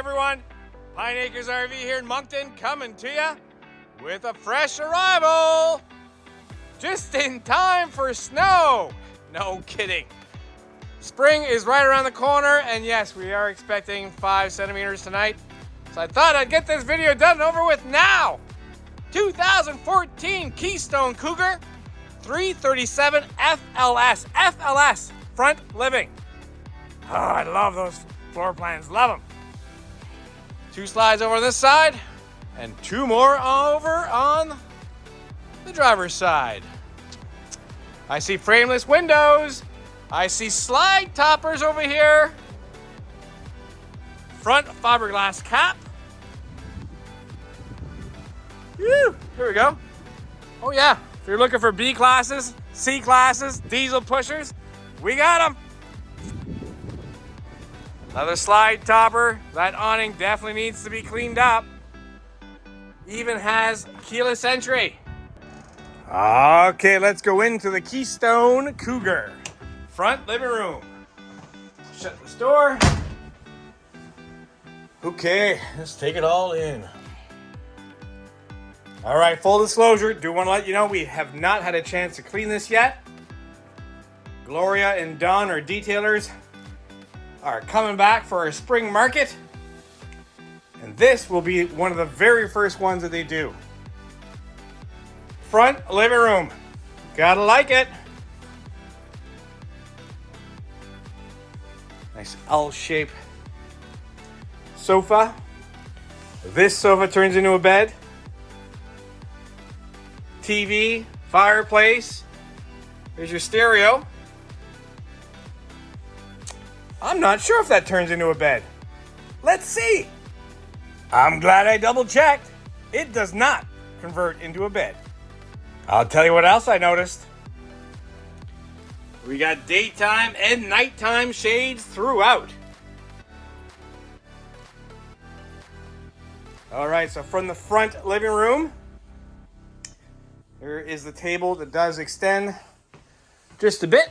everyone, Pine Acres RV here in Moncton, coming to you with a fresh arrival. Just in time for snow. No kidding. Spring is right around the corner, and yes, we are expecting 5 centimeters tonight. So I thought I'd get this video done and over with now. 2014 Keystone Cougar 337 FLS front living. Oh, I love those floor plans, love them. 2 slides over on this side and 2 more over on the driver's side. I see frameless windows. I see slide toppers over here. Front fiberglass cap. Whew, here we go. Oh yeah, if you're looking for B classes, C classes, diesel pushers, we got them. Another slide topper. That awning definitely needs to be cleaned up. Even has keyless entry. Okay, let's go into the Keystone Cougar. Front living room. Shut this door. Okay, let's take it all in. All right, full disclosure, do want to let you know we have not had a chance to clean this yet. Gloria and Don, our detailers, are coming back for our spring market. And this will be one of the very first ones that they do. Front living room. Gotta like it. Nice L-shaped sofa. This sofa turns into a bed. TV, fireplace. There's your stereo. I'm not sure if that turns into a bed. Let's see. I'm glad I double checked. It does not convert into a bed. I'll tell you what else I noticed. We got daytime and nighttime shades throughout. All right, so from the front living room, there is the table that does extend just a bit.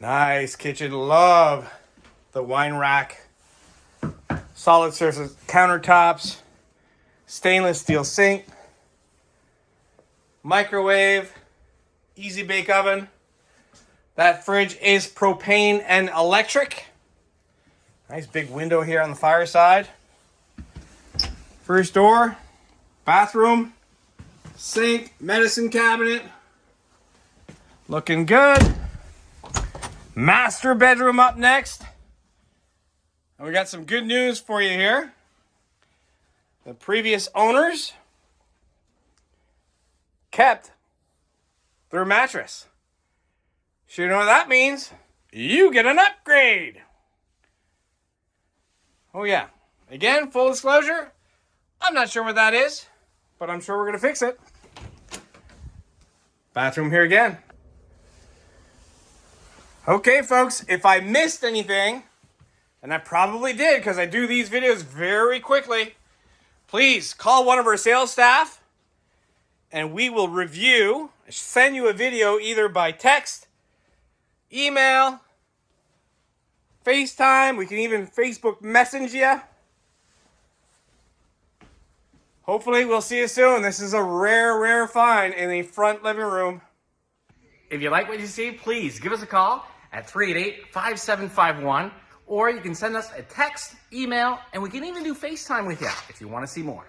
Nice kitchen, love the wine rack, solid surface countertops, stainless steel sink, microwave, easy bake oven. That fridge is propane and electric. Nice big window here on the fire side. First door, bathroom, sink, medicine cabinet. Looking good. Master bedroom up next. And we got some good news for you here. The previous owners kept their mattress. So you know what that means? You get an upgrade. Oh yeah. Again, full disclosure, I'm not sure what that is, but I'm sure we're going to fix it. Bathroom here again. Okay, folks, if I missed anything, and I probably did because I do these videos very quickly, please call one of our sales staff and we will review, send you a video either by text, email, FaceTime. We can even Facebook message you. Hopefully we'll see you soon. This is a rare find in the front living room. If you like what you see, please give us a call at 388-5751, or you can send us a text, email, and we can even do FaceTime with you if you want to see more.